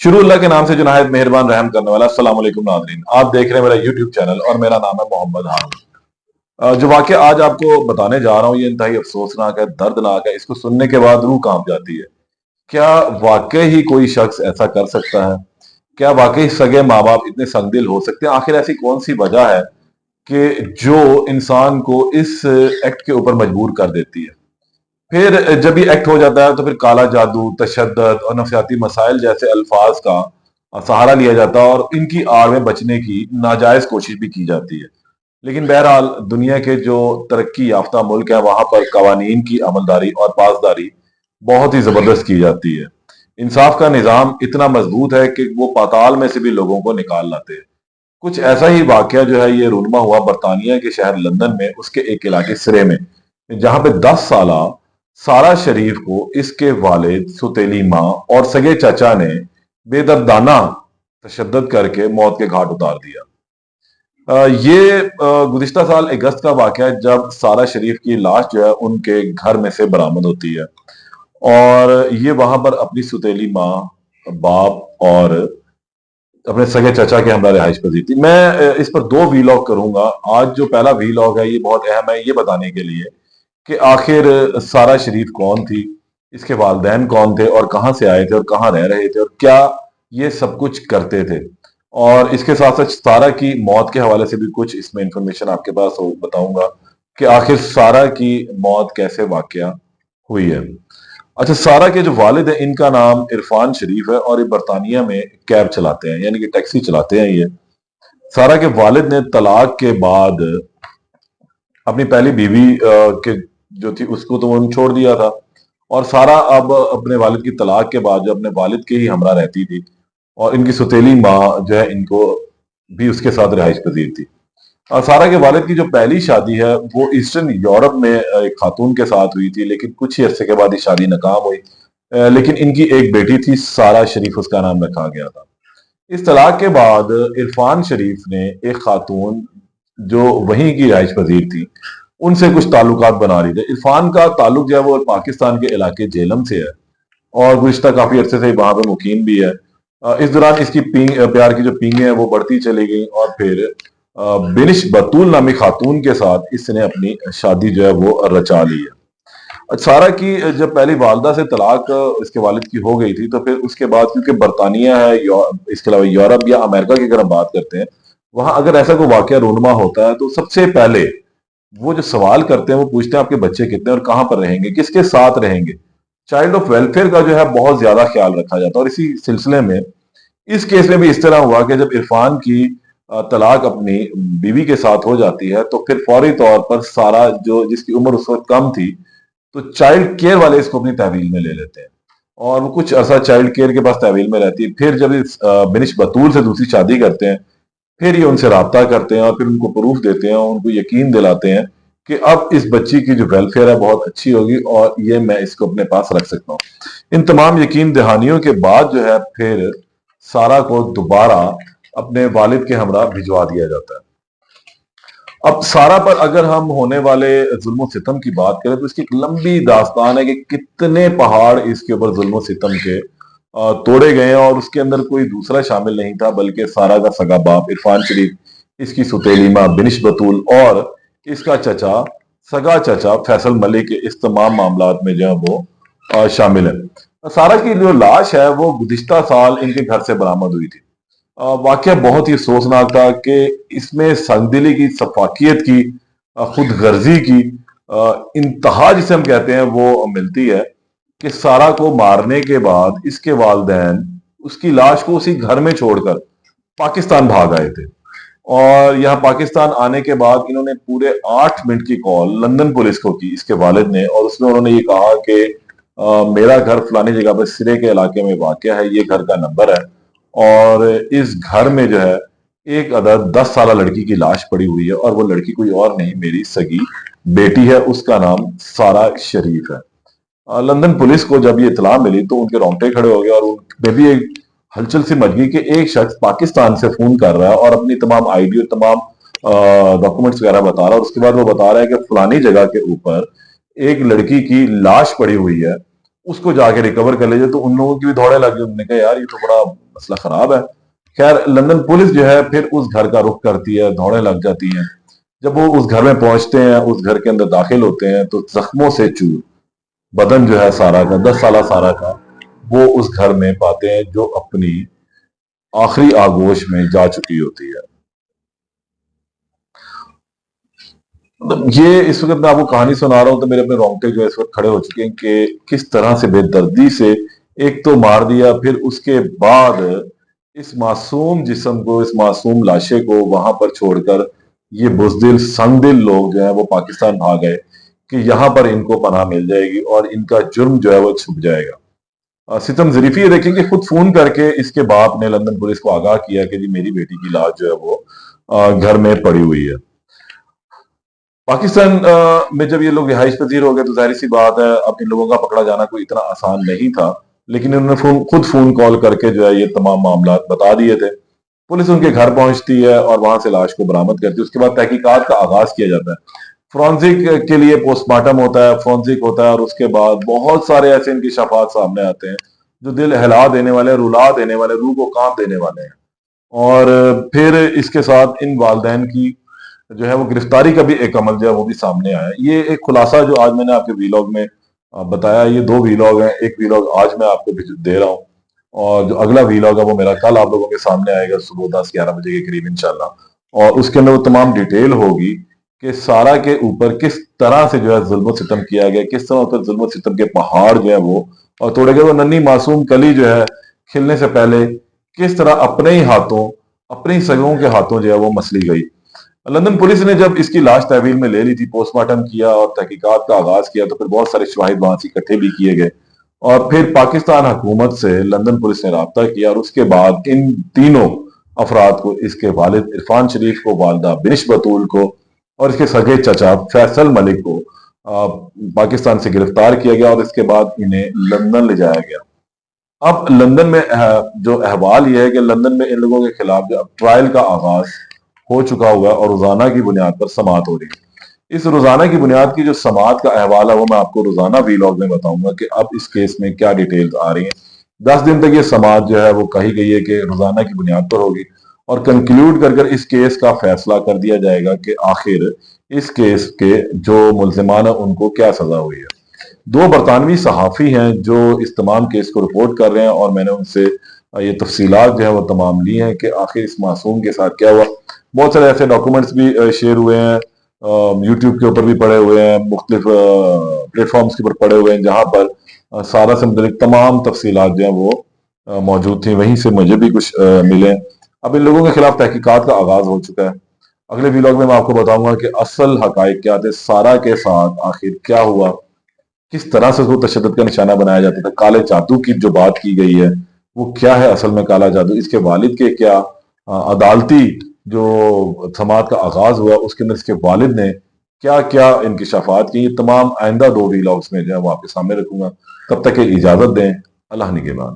शुरू अल्लाह के नाम से जो नहायत मेहरबान रहम करने वाला। अस्सलाम वालेकुम नाज़रीन, आप देख रहे हैं मेरा यूट्यूब चैनल और मेरा नाम है मोहम्मद हारून। जो वाकया आज आपको बताने जा रहा हूँ ये इंतहाई अफसोसनाक है, दर्दनाक है। इसको सुनने के बाद रूह कांप जाती है। क्या वाकई ही कोई शख्स ऐसा कर सकता है? क्या वाकई सगे माँ बाप इतने संगदिल हो सकते हैं? आखिर ऐसी कौन सी वजह है कि जो इंसान को इस एक्ट के ऊपर मजबूर कर देती है? फिर जब ये एक्ट हो जाता है तो फिर काला जादू, तशद्दुद और नफसियाती मसाइल जैसे अल्फाज का सहारा लिया जाता है और इनकी आड़ में बचने की नाजायज कोशिश भी की जाती है। लेकिन बहरहाल दुनिया के जो तरक्की याफ्ता मुल्क है वहां पर कवानीन की अमलदारी और पासदारी बहुत ही जबरदस्त की जाती है। इंसाफ का निज़ाम इतना मजबूत है कि वो पाताल में से भी लोगों को निकाल लाते हैं। कुछ ऐसा ही वाकया जो है ये रूनमा हुआ बरतानिया के शहर लंदन में, उसके एक इलाके सिरे में, जहां पे 10 साला सारा शरीफ को इसके वालिद, सुतेली माँ और सगे चाचा ने बेदर्दाना तशद्दुद करके मौत के घाट उतार दिया। ये गुज़िश्ता साल अगस्त का वाकया है जब सारा शरीफ की लाश जो है उनके घर में से बरामद होती है और ये वहां पर अपनी सुतेली माँ, बाप और अपने सगे चाचा के हमरा रिहाइश पजीर थी। मैं इस पर 2 वीलॉग करूंगा। आज जो पहला वीलॉग है ये बहुत अहम है ये बताने के लिए कि आखिर सारा शरीफ कौन थी, इसके वालिदैन कौन थे और कहाँ से आए थे और कहाँ रह रहे थे और क्या ये सब कुछ करते थे। और इसके साथ साथ सारा की मौत के हवाले से भी कुछ इसमें इंफॉर्मेशन आपके पास हो बताऊंगा कि आखिर सारा की मौत कैसे वाकया हुई है। अच्छा, सारा के जो वालिद हैं इनका नाम इरफान शरीफ है और ये बरतानिया में कैब चलाते हैं, यानी कि टैक्सी चलाते हैं। ये सारा के वालिद ने तलाक के बाद अपनी पहली बीवी के जो थी उसको तो उन्होंने छोड़ दिया था और सारा अब अपने वालिद की तलाक के बाद जो अपने वालिद के ही हमरा रहती थी और इनकी सुतेली माँ जो है इनको भी उसके साथ रिहाइश पजीर थी। और सारा के वालिद की जो पहली शादी है वो ईस्टर्न यूरोप में एक खातून के साथ हुई थी, लेकिन कुछ ही अरसे के बाद ये शादी नाकाम हुई। लेकिन इनकी एक बेटी थी सारा शरीफ, उसका नाम रखा गया था। इस तलाक के बाद इरफान शरीफ ने एक खातून जो वहीं की रिहाइश पजीर थी उनसे कुछ ताल्लुकात बना रही थे। इरफान का ताल्लुक जो है वो पाकिस्तान के इलाके जेलम से है और गुज़िश्ता काफी अरसे से वहां पर मुकीम भी है। इस दौरान इसकी प्यार की जो पींगे हैं वो बढ़ती चली गई और फिर बिनिश बतूल नामी खातून के साथ इसने अपनी शादी जो है वो रचा ली है। सारा की जब पहली वालदा से तलाक इसके वालिद की हो गई थी तो फिर उसके बाद क्योंकि बरतानिया है, इसके अलावा यूरोप या अमेरिका की अगर हम बात करते हैं, वहां अगर ऐसा कोई वाकया रूनमा होता है तो सबसे पहले वो जो सवाल करते हैं वो पूछते हैं आपके बच्चे कितने और कहाँ पर रहेंगे, किसके साथ रहेंगे। चाइल्ड ऑफ वेलफेयर का जो है बहुत ज्यादा ख्याल रखा जाता है और इसी सिलसिले में इस केस में भी इस तरह हुआ कि जब इरफान की तलाक अपनी बीवी के साथ हो जाती है तो फिर फौरी तौर पर सारा जो जिसकी उम्र उस वक्त कम थी तो चाइल्ड केयर वाले इसको अपनी तहवील में ले लेते हैं और वो कुछ अरसा चाइल्ड केयर के पास तहवील में रहती है। फिर जब इस बिनिश बतूल से दूसरी शादी करते हैं फिर ये उनसे राब्ता करते हैं और फिर उनको प्रूफ देते हैं और उनको यकीन दिलाते हैं कि अब इस बच्ची की जो वेलफेयर है बहुत अच्छी होगी और ये मैं इसको अपने पास रख सकता हूँ। इन तमाम यकीन दहानियों के बाद जो है फिर सारा को दोबारा अपने वालिद के हमरा भिजवा दिया जाता है। अब सारा पर अगर हम होने वाले जुल्म सितम की बात करें तो इसकी एक लंबी दास्तान है कि कितने पहाड़ इसके ऊपर जुल्म सितम के तोड़े गए और उसके अंदर कोई दूसरा शामिल नहीं था बल्कि सारा का सगा बाप इरफान शरीफ, इसकी सुतेली माँ बिनिश बतूल और इसका चचा, सगा चचा फैसल मलिक, इस तमाम मामलात में जो है वो शामिल है। सारा की जो लाश है वो गुज़िश्ता साल इनके घर से बरामद हुई थी। वाकया बहुत ही अफसोसनाक था कि इसमें संगदिली की, सफाकियत की, खुद गर्जी की इंतहा जिसे हम कहते हैं वो मिलती है कि सारा को मारने के बाद इसके वालिदैन उसकी लाश को उसी घर में छोड़कर पाकिस्तान भाग आए थे और यहाँ पाकिस्तान आने के बाद इन्होंने पूरे 8 मिनट की कॉल लंदन पुलिस को की इसके वालिद ने और उसमें उन्होंने ये कहा कि मेरा घर फलानी जगह पर सिरे के इलाके में वाकया है, ये घर का नंबर है और इस घर में जो है एक अदद 10 साला लड़की की लाश पड़ी हुई है और वो लड़की कोई और नहीं मेरी सगी बेटी है, उसका नाम सारा शरीफ है। लंदन पुलिस को जब ये इतला मिली तो उनके रोंगटे खड़े हो गए और उनमें भी एक हलचल सी मच गई कि एक शख्स पाकिस्तान से फोन कर रहा है और अपनी तमाम आईडी और तमाम डॉक्यूमेंट्स वगैरह बता रहा है और उसके बाद वो बता रहा है कि फलानी जगह के ऊपर एक लड़की की लाश पड़ी हुई है, उसको जाके रिकवर कर लीजिए। तो उन लोगों की भी दौड़े लग गई। उन्होंने कहा यार ये तो बड़ा مسئلہ خراب ہے۔ خیر لندن پولیس جو ہے پھر اس گھر کا رخ کرتی ہے، دوڑیں لگ جاتی ہیں۔ جب وہ اس گھر میں پہنچتے ہیں، اس گھر کے اندر داخل ہوتے ہیں تو زخموں سے چور بدن جو ہے سارا کا 10 سالہ سارا کا وہ اس گھر میں پاتے ہیں جو اپنی آخری آگوش میں جا چکی ہوتی ہے۔ یہ اس وقت میں آپ کو کہانی سنا رہا ہوں تو میرے اپنے رونگٹے جو ہے اس وقت کھڑے ہو چکے ہیں کہ کس طرح سے بے دردی سے ایک تو مار دیا، پھر اس کے بعد اس معصوم جسم کو، اس معصوم لاشے کو وہاں پر چھوڑ کر یہ بزدل سنگ دل لوگ جو ہیں وہ پاکستان بھاگ گئے کہ یہاں پر ان کو پناہ مل جائے گی اور ان کا جرم جو ہے وہ چھپ جائے گا۔ ستم ظریفی یہ دیکھیں کہ خود فون کر کے اس کے باپ نے لندن پولیس کو آگاہ کیا کہ جی میری بیٹی کی لاش جو ہے وہ گھر میں پڑی ہوئی ہے۔ پاکستان میں جب یہ لوگ رہائش پذیر ہو گئے تو ظاہر سی بات ہے اب ان لوگوں کا پکڑا جانا کوئی اتنا آسان نہیں تھا، لیکن انہوں نے خود فون کال کر کے جو ہے یہ تمام معاملات بتا دیے تھے۔ پولیس ان کے گھر پہنچتی ہے اور وہاں سے لاش کو برآمد کرتی ہے۔ اس کے بعد تحقیقات کا آغاز کیا جاتا ہے، فورنزک کے لیے پوسٹ مارٹم ہوتا ہے، فورنزک ہوتا ہے، اور اس کے بعد بہت سارے ایسے انکشافات سامنے آتے ہیں جو دل ہلا دینے والے، رلا دینے والے، روح کو کانپ دینے والے ہیں۔ اور پھر اس کے ساتھ ان والدین کی جو ہے وہ گرفتاری کا بھی ایک عمل جو ہے وہ بھی سامنے آیا۔ یہ ایک خلاصہ جو آج میں نے آپ کے ویلاگ میں بتایا، یہ 2 ویلاگ ہیں، ایک ویلاگ آج میں آپ کو دے رہا ہوں اور جو اگلا ویلاگ ہے وہ میرا کل آپ لوگوں کے سامنے آئے گا صبح 10-11 بجے کے قریب انشاءاللہ، اور اس کے اندر وہ تمام ڈیٹیل ہوگی کہ سارا کے اوپر کس طرح سے جو ہے ظلم و ستم کیا گیا، کس طرح پر ظلم و ستم کے پہاڑ جو ہے وہ اور توڑے گئے، وہ ننھی معصوم کلی جو ہے کھلنے سے پہلے کس طرح اپنے ہی ہاتھوں، اپنے ہی سگوں کے ہاتھوں جو ہے وہ مسلی گئی۔ لندن پولیس نے جب اس کی لاش تحویل میں لے لی تھی، پوسٹ مارٹم کیا اور تحقیقات کا آغاز کیا تو پھر بہت سارے شواہد وہاں سے اکٹھے بھی کیے گئے، اور پھر پاکستان حکومت سے لندن پولیس نے رابطہ کیا، اور اس کے بعد ان تینوں افراد کو، اس کے والد عرفان شریف کو، والدہ بنش بطول کو اور اس کے سگے چچا فیصل ملک کو پاکستان سے گرفتار کیا گیا، اور اس کے بعد انہیں لندن لے جایا گیا۔ اب لندن میں جو احوال یہ ہے کہ لندن میں ان لوگوں کے خلاف جو ٹرائل کا آغاز ہو چکا ہوا ہے اور روزانہ کی بنیاد پر سماعت ہو رہی ہے۔ اس روزانہ کی بنیاد کی جو سماعت کا احوال ہے وہ میں آپ کو روزانہ ویلاگ میں بتاؤں گا کہ اب اس کیس میں کیا ڈیٹیلز آ رہی ہیں۔ 10 دن تک یہ سماعت جو ہے وہ کہی گئی ہے کہ روزانہ کی بنیاد پر ہوگی، اور کنکلیوڈ کر کر اس کیس کا فیصلہ کر دیا جائے گا کہ آخر اس کیس کے جو ملزمان ہیں ان کو کیا سزا ہوئی ہے۔ 2 برطانوی صحافی ہیں جو اس تمام کیس کو رپورٹ کر رہے ہیں، اور میں نے ان سے یہ تفصیلات جو ہے وہ تمام لی ہیں کہ آخر اس معصوم کے ساتھ کیا ہوا۔ بہت سارے ایسے ڈاکومنٹس بھی شیئر ہوئے ہیں، یوٹیوب کے اوپر بھی پڑے ہوئے ہیں، مختلف پلیٹ فارمز کے اوپر پڑے ہوئے ہیں، جہاں پر سارا سے متعلق تمام تفصیلات جو ہیں وہ موجود تھیں، وہیں سے مجھے بھی کچھ ملے۔ اب ان لوگوں کے خلاف تحقیقات کا آغاز ہو چکا ہے۔ اگلے ویلاگ میں آپ کو بتاؤں گا کہ اصل حقائق کیا تھے، سارا کے ساتھ آخر کیا ہوا، کس طرح سے اس کو تشدد کا نشانہ بنایا جاتا تھا، کالے جادو کی جو بات کی گئی ہے وہ کیا ہے اصل میں کالا جادو، اس کے والد کے کیا عدالتی جو سماعت کا آغاز ہوا اس کے اندر اس کے والد نے کیا کیا انکشافات کی، یہ تمام آئندہ 2 ویلاگز میں جو ہے وہ آپ کے سامنے رکھوں گا۔ تب تک اجازت دیں، اللہ نگہبان۔